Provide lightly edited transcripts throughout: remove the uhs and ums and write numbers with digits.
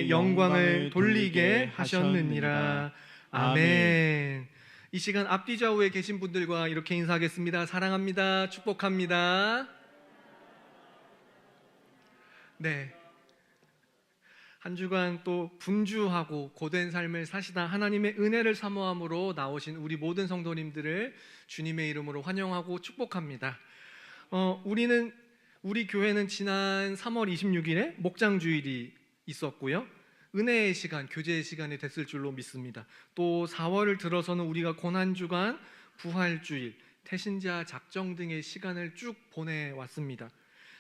하나님께 영광을 돌리게 하셨느니라. 아멘. 이 시간 앞뒤 좌우에 계신 분들과 이렇게 인사하겠습니다. 사랑합니다. 축복합니다. 네. 한 주간 또 분주하고 고된 삶을 사시다 하나님의 은혜를 사모함으로 나오신 우리 모든 성도님들을 주님의 이름으로 환영하고 축복합니다. 우리 교회는 지난 3월 26일에 목장주일이 있었고요. 은혜의 시간, 교제의 시간이 됐을 줄로 믿습니다. 또 4월을 들어서는 우리가 고난주간, 부활주일, 태신자 작정 등의 시간을 쭉 보내왔습니다.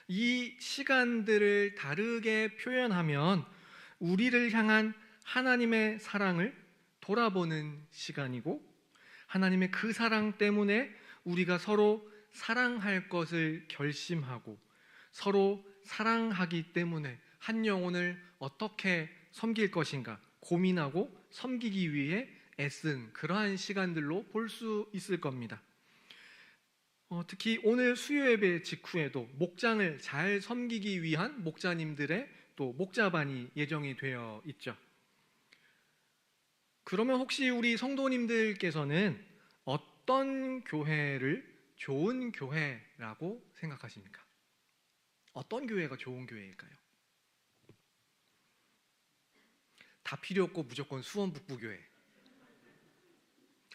이 시간들을 다르게 표현하면 우리를 향한 하나님의 사랑을 돌아보는 시간이고, 하나님의 그 사랑 때문에 우리가 서로 사랑할 것을 결심하고 서로 사랑하기 때문에 한 영혼을 어떻게 섬길 것인가 고민하고 섬기기 위해 애쓴 그러한 시간들로 볼 수 있을 겁니다. 특히 오늘 수요예배 직후에도 목장을 잘 섬기기 위한 목자님들의 또 목자반이 예정이 되어 있죠. 그러면 혹시 우리 성도님들께서는 어떤 교회를 좋은 교회라고 생각하십니까? 어떤 교회가 좋은 교회일까요? 다 필요 없고 무조건 수원북부교회.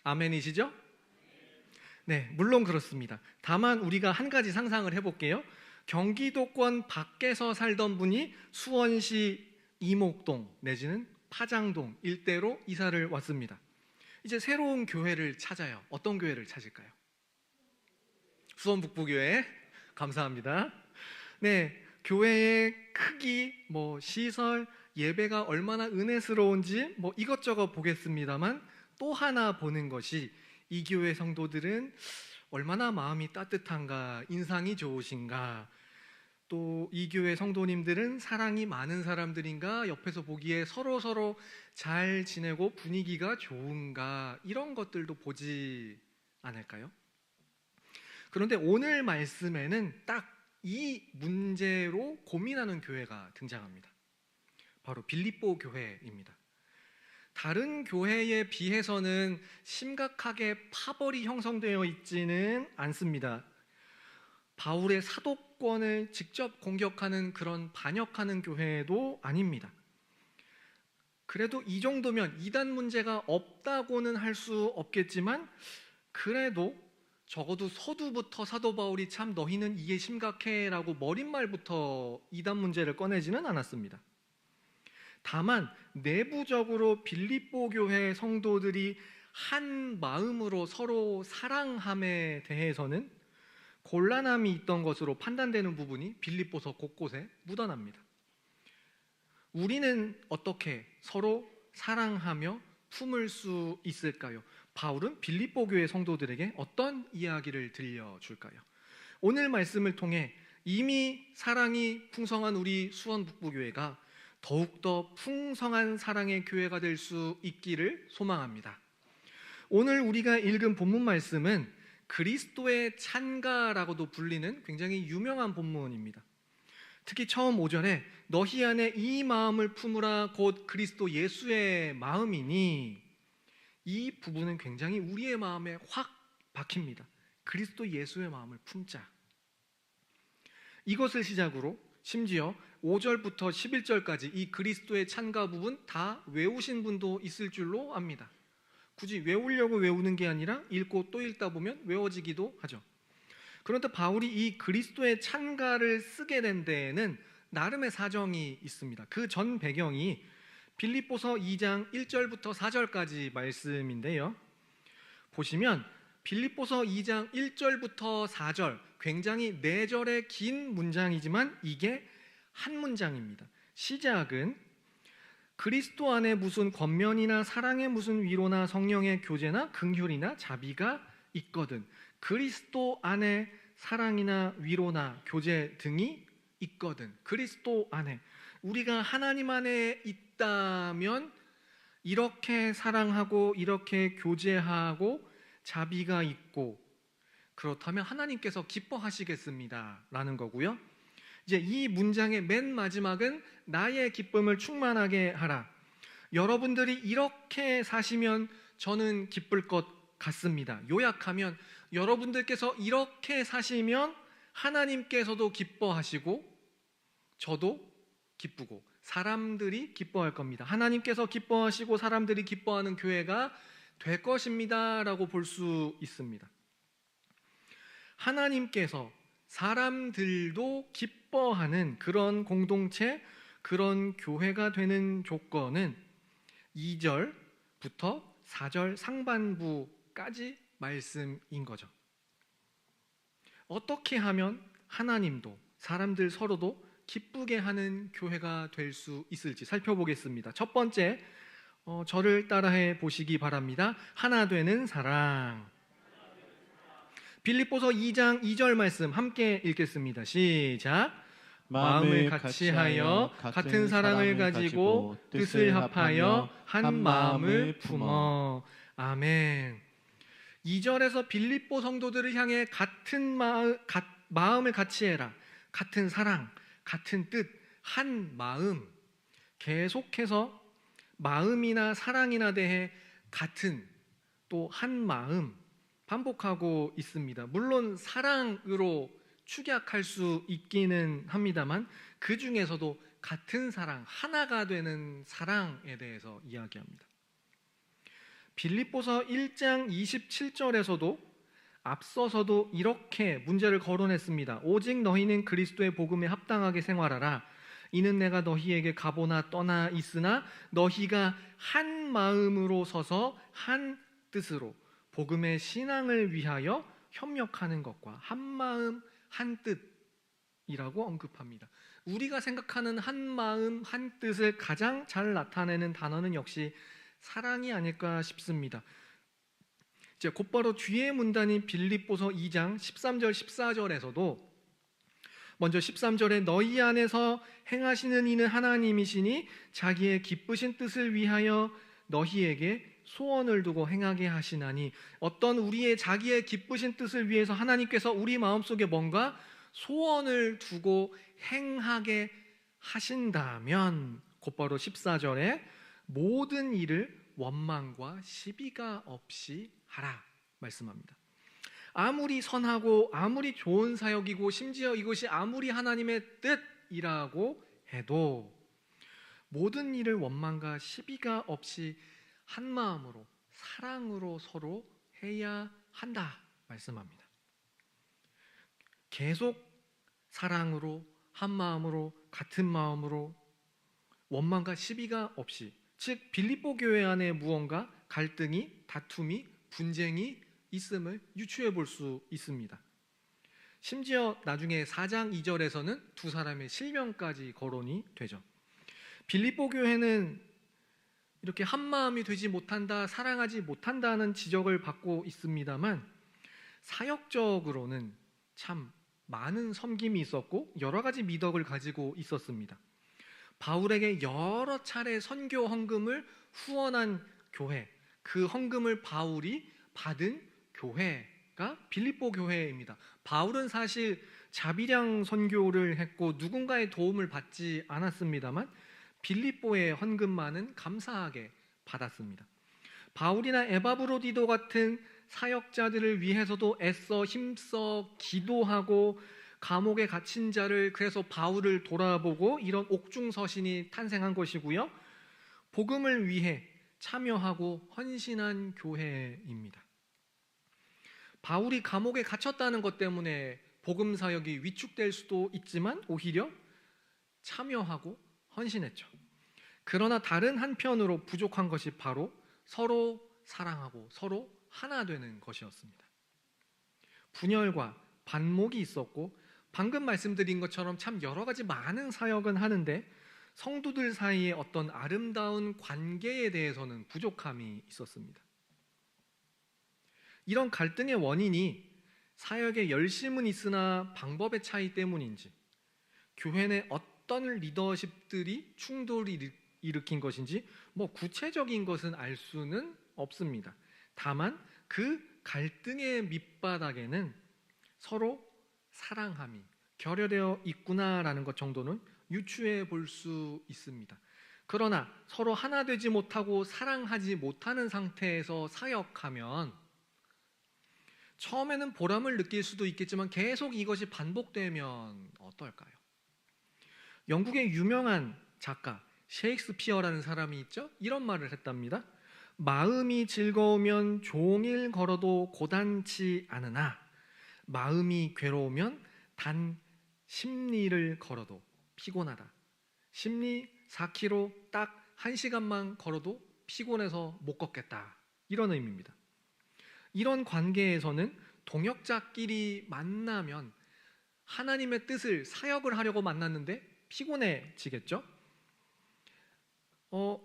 아멘이시죠? 네, 물론 그렇습니다. 다만 우리가 한 가지 상상을 해볼게요. 경기도권 밖에서 살던 분이 수원시 이목동 내지는 파장동 일대로 이사를 왔습니다. 이제 새로운 교회를 찾아요. 어떤 교회를 찾을까요? 수원북부교회. 감사합니다. 네, 교회의 크기, 시설, 예배가 얼마나 은혜스러운지 이것저것 보겠습니다만 또 하나 보는 것이 이 교회 성도들은 얼마나 마음이 따뜻한가, 인상이 좋으신가, 또 이 교회 성도님들은 사랑이 많은 사람들인가, 옆에서 보기에 서로 잘 지내고 분위기가 좋은가, 이런 것들도 보지 않을까요? 그런데 오늘 말씀에는 딱 이 문제로 고민하는 교회가 등장합니다. 바로 빌립보 교회입니다. 다른 교회에 비해서는 심각하게 파벌이 형성되어 있지는 않습니다. 바울의 사도권을 직접 공격하는 그런 반역하는 교회도 아닙니다. 그래도 이 정도면 이단 문제가 없다고는 할 수 없겠지만, 그래도 적어도 서두부터 사도 바울이 참 너희는 이게 심각해 라고 머릿말부터 이단 문제를 꺼내지는 않았습니다. 다만 내부적으로 빌립보 교회 성도들이 한 마음으로 서로 사랑함에 대해서는 곤란함이 있던 것으로 판단되는 부분이 빌립보서 곳곳에 묻어납니다. 우리는 어떻게 서로 사랑하며 품을 수 있을까요? 바울은 빌립보 교회 성도들에게 어떤 이야기를 들려줄까요? 오늘 말씀을 통해 이미 사랑이 풍성한 우리 수원북부교회가 더욱더 풍성한 사랑의 교회가 될 수 있기를 소망합니다. 오늘 우리가 읽은 본문 말씀은 그리스도의 찬가라고도 불리는 굉장히 유명한 본문입니다. 특히 처음 5절에 너희 안에 이 마음을 품으라 곧 그리스도 예수의 마음이니, 이 부분은 굉장히 우리의 마음에 확 박힙니다. 그리스도 예수의 마음을 품자. 이것을 시작으로 심지어 5절부터 11절까지 이 그리스도의 찬가 부분 다 외우신 분도 있을 줄로 압니다. 굳이 외우려고 외우는 게 아니라 읽고 또 읽다 보면 외워지기도 하죠. 그런데 바울이 이 그리스도의 찬가를 쓰게 된 데에는 나름의 사정이 있습니다. 그 전 배경이 빌립보서 2장 1절부터 4절까지 말씀인데요. 보시면 빌립보서 2장 1절부터 4절, 굉장히 4절의 긴 문장이지만 이게 한 문장입니다. 시작은 그리스도 안에 무슨 권면이나 사랑의 무슨 위로나 성령의 교제나 긍휼이나 자비가 있거든. 그리스도 안에 사랑이나 위로나 교제 등이 있거든. 그리스도 안에, 우리가 하나님 안에 있다면 이렇게 사랑하고 이렇게 교제하고 자비가 있고, 그렇다면 하나님께서 기뻐하시겠습니다 라는 거고요. 이제 이 문장의 맨 마지막은 나의 기쁨을 충만하게 하라. 여러분들이 이렇게 사시면 저는 기쁠 것 같습니다. 요약하면 여러분들께서 이렇게 사시면 하나님께서도 기뻐하시고 저도 기쁘고 사람들이 기뻐할 겁니다. 하나님께서 기뻐하시고 사람들이 기뻐하는 교회가 될 것입니다 라고 볼 수 있습니다. 하나님께서 사람들도 기뻐하는 그런 공동체, 그런 교회가 되는 조건은 2절부터 4절 상반부까지 말씀인 거죠. 어떻게 하면 하나님도 사람들 서로도 기쁘게 하는 교회가 될 수 있을지 살펴보겠습니다. 첫 번째, 저를 따라해 보시기 바랍니다. 하나 되는 사랑. 빌립보서 2장 2절 말씀 함께 읽겠습니다. 시작. 마음을 같이하여 같은 사랑을 가지고 뜻을 합하여 한 마음을 품어. 아멘. 2절에서 빌립보 성도들을 향해 같은 마음을 같이해라, 같은 사랑, 같은 뜻, 한 마음, 계속해서 마음이나 사랑이나 대해 같은, 또 한 마음 반복하고 있습니다. 물론 사랑으로 축약할 수 있기는 합니다만 그 중에서도 같은 사랑, 하나가 되는 사랑에 대해서 이야기합니다. 빌립보서 1장 27절에서도 앞서서도 이렇게 문제를 거론했습니다. 오직 너희는 그리스도의 복음에 합당하게 생활하라. 이는 내가 너희에게 가보나 떠나 있으나 너희가 한 마음으로 서서 한 뜻으로 복음의 신앙을 위하여 협력하는 것과 한 마음 한 뜻이라고 언급합니다. 우리가 생각하는 한 마음 한 뜻을 가장 잘 나타내는 단어는 역시 사랑이 아닐까 싶습니다. 이제 곧바로 뒤에 문단인 빌립보서 2장 13절 14절에서도 먼저 13절에 너희 안에서 행하시는 이는 하나님이시니 자기의 기쁘신 뜻을 위하여 너희에게 소원을 두고 행하게 하시나니, 어떤 우리의 자기의 기쁘신 뜻을 위해서 하나님께서 우리 마음속에 뭔가 소원을 두고 행하게 하신다면 곧바로 14절에 모든 일을 원망과 시비가 없이 하라 말씀합니다. 아무리 선하고 아무리 좋은 사역이고 심지어 이것이 아무리 하나님의 뜻이라고 해도 모든 일을 원망과 시비가 없이 한 마음으로 사랑으로 서로 해야 한다 말씀합니다. 계속 사랑으로 한 마음으로 같은 마음으로 원망과 시비가 없이, 즉 빌립보 교회 안에 무언가 갈등이, 다툼이, 분쟁이 있음을 유추해 볼 수 있습니다. 심지어 나중에 4장 2절에서는 두 사람의 실명까지 거론이 되죠. 빌립보 교회는 이렇게 한 마음이 되지 못한다, 사랑하지 못한다는 지적을 받고 있습니다만 사역적으로는 참 많은 섬김이 있었고 여러 가지 미덕을 가지고 있었습니다. 바울에게 여러 차례 선교 헌금을 후원한 교회, 그 헌금을 바울이 받은 교회가 빌립보 교회입니다. 바울은 사실 자비량 선교를 했고 누군가의 도움을 받지 않았습니다만 빌립보의 헌금만은 감사하게 받았습니다. 바울이나 에바브로디도 같은 사역자들을 위해서도 애써 힘써 기도하고 감옥에 갇힌 자를, 그래서 바울을 돌아보고 이런 옥중서신이 탄생한 것이고요. 복음을 위해 참여하고 헌신한 교회입니다. 바울이 감옥에 갇혔다는 것 때문에 복음 사역이 위축될 수도 있지만 오히려 참여하고 헌신했죠. 그러나 다른 한편으로 부족한 것이 바로 서로 사랑하고 서로 하나 되는 것이었습니다. 분열과 반목이 있었고 방금 말씀드린 것처럼 참 여러 가지 많은 사역은 하는데 성도들 사이에 어떤 아름다운 관계에 대해서는 부족함이 있었습니다. 이런 갈등의 원인이 사역의 열심은 있으나 방법의 차이 때문인지, 교회 내 어떤 리더십들이 충돌을 일으킨 것인지 구체적인 것은 알 수는 없습니다. 다만 그 갈등의 밑바닥에는 서로 사랑함이, 결여되어 있구나라는 것 정도는 유추해 볼 수 있습니다. 그러나 서로 하나 되지 못하고 사랑하지 못하는 상태에서 사역하면 처음에는 보람을 느낄 수도 있겠지만 계속 이것이 반복되면 어떨까요? 영국의 유명한 작가 셰익스피어라는 사람이 있죠. 이런 말을 했답니다. 마음이 즐거우면 종일 걸어도 고단치 않으나 마음이 괴로우면 단 10리를 걸어도 피곤하다. 10리 4km 딱 1시간만 걸어도 피곤해서 못 걷겠다. 이런 의미입니다. 이런 관계에서는 동역자끼리 만나면 하나님의 뜻을 사역을 하려고 만났는데 피곤해지겠죠?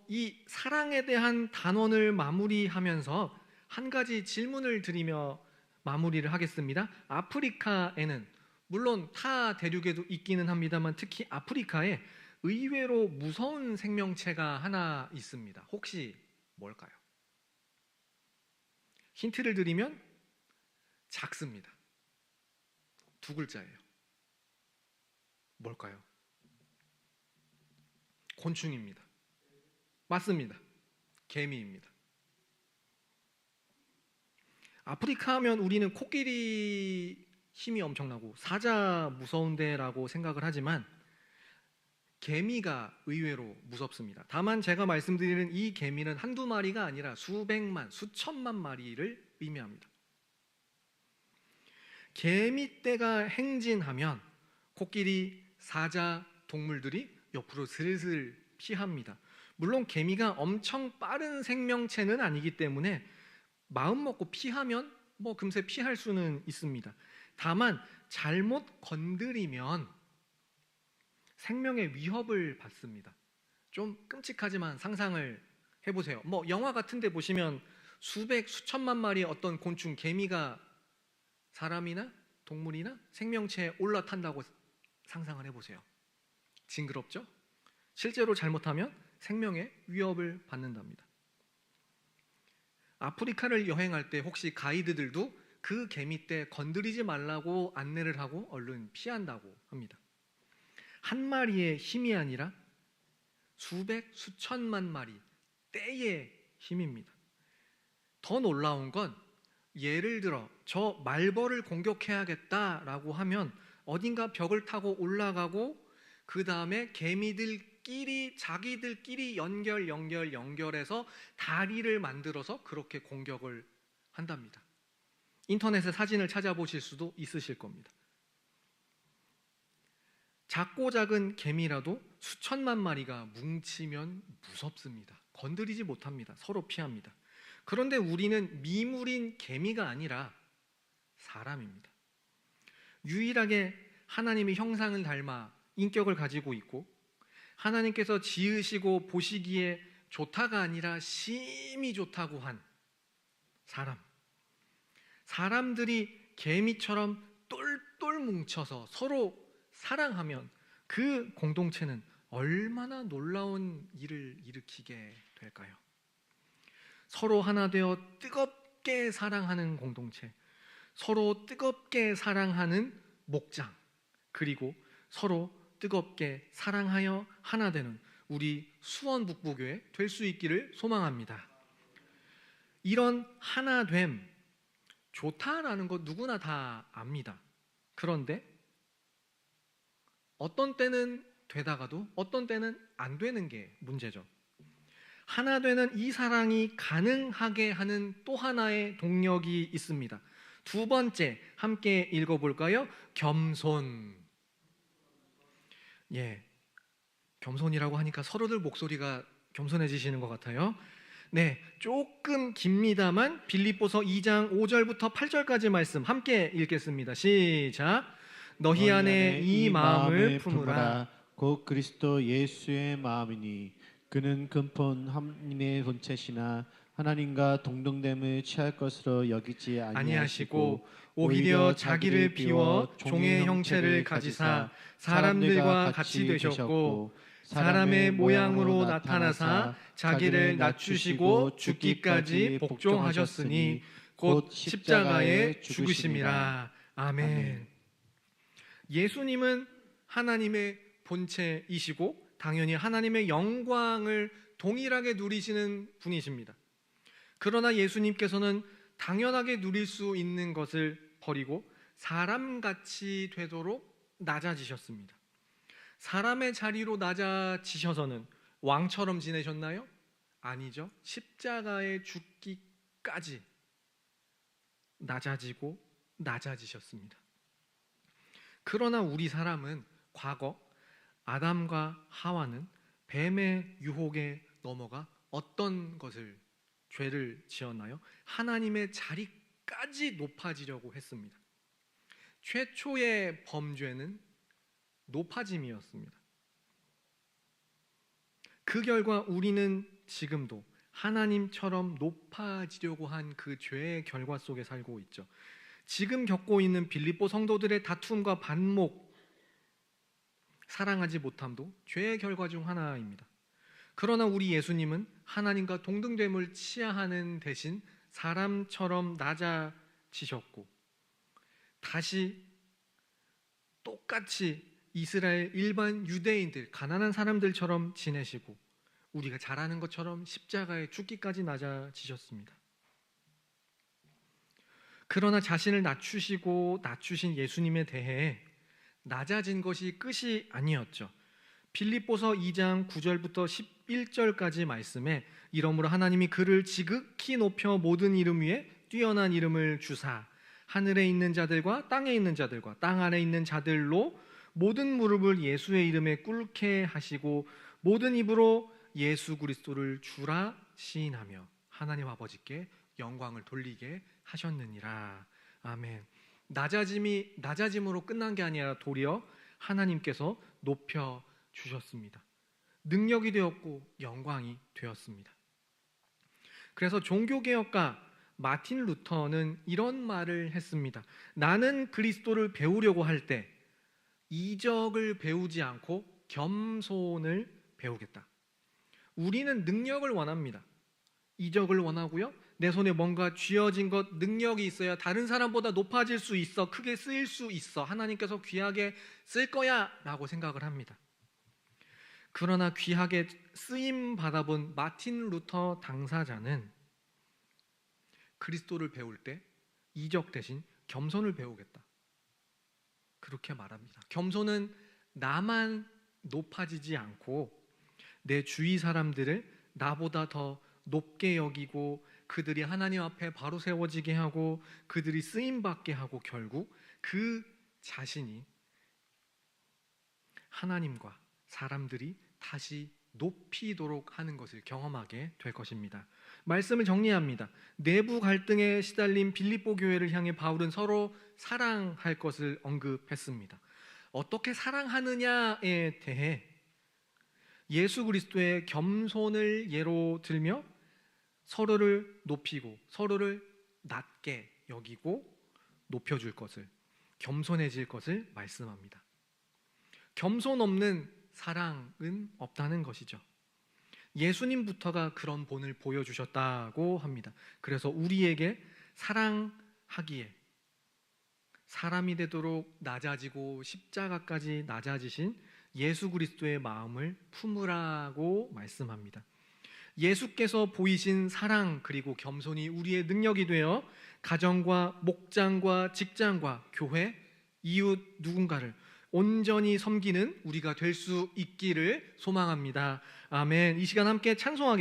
이 사랑에 대한 단원을 마무리하면서 한 가지 질문을 드리며 마무리를 하겠습니다. 아프리카에는 물론 타 대륙에도 있기는 합니다만 특히 아프리카에 의외로 무서운 생명체가 하나 있습니다. 혹시 뭘까요? 힌트를 드리면 작습니다. 2글자예요. 뭘까요? 곤충입니다. 맞습니다. 개미입니다. 아프리카 하면 우리는 코끼리 힘이 엄청나고 사자 무서운데라고 생각을 하지만 개미가 의외로 무섭습니다. 다만 제가 말씀드리는 이 개미는 한두 마리가 아니라 수백만, 수천만 마리를 의미합니다. 개미떼가 행진하면 코끼리, 사자, 동물들이 옆으로 슬슬 피합니다. 물론 개미가 엄청 빠른 생명체는 아니기 때문에 마음 먹고 피하면 금세 피할 수는 있습니다. 다만 잘못 건드리면 생명의 위협을 받습니다. 좀 끔찍하지만 상상을 해보세요. 영화 같은 데 보시면 수백, 수천만 마리의 어떤 곤충, 개미가 사람이나 동물이나 생명체에 올라탄다고 상상을 해보세요. 징그럽죠? 실제로 잘못하면 생명의 위협을 받는답니다. 아프리카를 여행할 때 혹시 가이드들도 그 개미떼 건드리지 말라고 안내를 하고 얼른 피한다고 합니다. 한 마리의 힘이 아니라 수백, 수천만 마리 떼의 힘입니다. 더 놀라운 건 예를 들어 저 말벌을 공격해야겠다라고 하면 어딘가 벽을 타고 올라가고 그 다음에 개미들끼리 자기들끼리 연결해서 다리를 만들어서 그렇게 공격을 한답니다. 인터넷에 사진을 찾아보실 수도 있으실 겁니다. 작고 작은 개미라도 수천만 마리가 뭉치면 무섭습니다. 건드리지 못합니다. 서로 피합니다. 그런데 우리는 미물인 개미가 아니라 사람입니다. 유일하게 하나님의 형상을 닮아 인격을 가지고 있고 하나님께서 지으시고 보시기에 좋다가 아니라 심히 좋다고 한 사람. 사람들이 개미처럼 똘똘 뭉쳐서 서로 사랑하면 그 공동체는 얼마나 놀라운 일을 일으키게 될까요? 서로 하나 되어 뜨겁게 사랑하는 공동체, 서로 뜨겁게 사랑하는 목장, 그리고 서로 뜨겁게 사랑하여 하나 되는 우리 수원북부교회 될 수 있기를 소망합니다. 이런 하나됨 좋다라는 것 누구나 다 압니다. 그런데 어떤 때는 되다가도 어떤 때는 안 되는 게 문제죠. 하나 되는 이 사랑이 가능하게 하는 또 하나의 동력이 있습니다. 2번째 함께 읽어볼까요? 겸손. 겸손이라고 하니까 서로들 목소리가 겸손해지시는 것 같아요. 조금 깁니다만 빌립보서 2장 5절부터 8절까지 말씀 함께 읽겠습니다. 시작. 너희 안에 이 마음을 품으라. 곧 그리스도 예수의 마음이니 그는 근본 하나님의 본체시나 하나님과 동등됨을 취할 것으로 여기지 아니하시고 오히려 자기를 비워 종의 형체를 가지사 사람들과 같이 되셨고 사람의 모양으로 나타나사 자기를 낮추시고 죽기까지 복종하셨으니 곧 십자가에 죽으심이라. 아멘. 예수님은 하나님의 본체이시고 당연히 하나님의 영광을 동일하게 누리시는 분이십니다. 그러나 예수님께서는 당연하게 누릴 수 있는 것을 버리고 사람같이 되도록 낮아지셨습니다. 사람의 자리로 낮아지셔서는 왕처럼 지내셨나요? 아니죠. 십자가에 죽기까지 낮아지고 낮아지셨습니다. 그러나 우리 사람은 과거 아담과 하와는 뱀의 유혹에 넘어가 어떤 것을 죄를 지었나요? 하나님의 자리까지 높아지려고 했습니다. 최초의 범죄는 높아짐이었습니다. 그 결과 우리는 지금도 하나님처럼 높아지려고 한 그 죄의 결과 속에 살고 있죠. 지금 겪고 있는 빌립보 성도들의 다툼과 반목, 사랑하지 못함도 죄의 결과 중 하나입니다. 그러나 우리 예수님은 하나님과 동등됨을 치하하는 대신 사람처럼 낮아지셨고 다시 똑같이 이스라엘 일반 유대인들, 가난한 사람들처럼 지내시고 우리가 잘 아는 것처럼 십자가에 죽기까지 낮아지셨습니다. 그러나 자신을 낮추시고 낮추신 예수님에 대해 낮아진 것이 끝이 아니었죠. 빌립보서 2장 9절부터 11절까지 말씀에 이러므로 하나님이 그를 지극히 높여 모든 이름 위에 뛰어난 이름을 주사 하늘에 있는 자들과 땅에 있는 자들과 땅 아래 있는 자들로 모든 무릎을 예수의 이름에 꿇게 하시고 모든 입으로 예수 그리스도를 주라 시인하며 하나님 아버지께 영광을 돌리게 하셨느니라. 아멘. 낮아짐으로 끝난 게 아니라 도리어 하나님께서 높여 주셨습니다. 능력이 되었고 영광이 되었습니다. 그래서 종교개혁가 마틴 루터는 이런 말을 했습니다. 나는 그리스도를 배우려고 할 때 이적을 배우지 않고 겸손을 배우겠다. 우리는 능력을 원합니다. 이적을 원하고요. 내 손에 뭔가 쥐어진 것, 능력이 있어야 다른 사람보다 높아질 수 있어, 크게 쓰일 수 있어, 하나님께서 귀하게 쓸 거야 라고 생각을 합니다. 그러나 귀하게 쓰임 받아본 마틴 루터 당사자는 그리스도를 배울 때 이적 대신 겸손을 배우겠다, 그렇게 말합니다. 겸손은 나만 높아지지 않고 내 주위 사람들을 나보다 더 높게 여기고 그들이 하나님 앞에 바로 세워지게 하고 그들이 쓰임받게 하고 결국 그 자신이 하나님과 사람들이 다시 높이도록 하는 것을 경험하게 될 것입니다. 말씀을 정리합니다. 내부 갈등에 시달린 빌립보 교회를 향해 바울은 서로 사랑할 것을 언급했습니다. 어떻게 사랑하느냐에 대해 예수 그리스도의 겸손을 예로 들며 서로를 높이고 서로를 낮게 여기고 높여줄 것을, 겸손해질 것을 말씀합니다. 겸손 없는 사랑은 없다는 것이죠. 예수님부터가 그런 본을 보여주셨다고 합니다. 그래서 우리에게 사랑하기에 사람이 되도록 낮아지고 십자가까지 낮아지신 예수 그리스도의 마음을 품으라고 말씀합니다. 예수께서 보이신 사랑 그리고 겸손이 우리의 능력이 되어 가정과 목장과 직장과 교회, 이웃 누군가를 온전히 섬기는 우리가 될 수 있기를 소망합니다. 아멘. 이 시간 함께 찬송하겠습니다.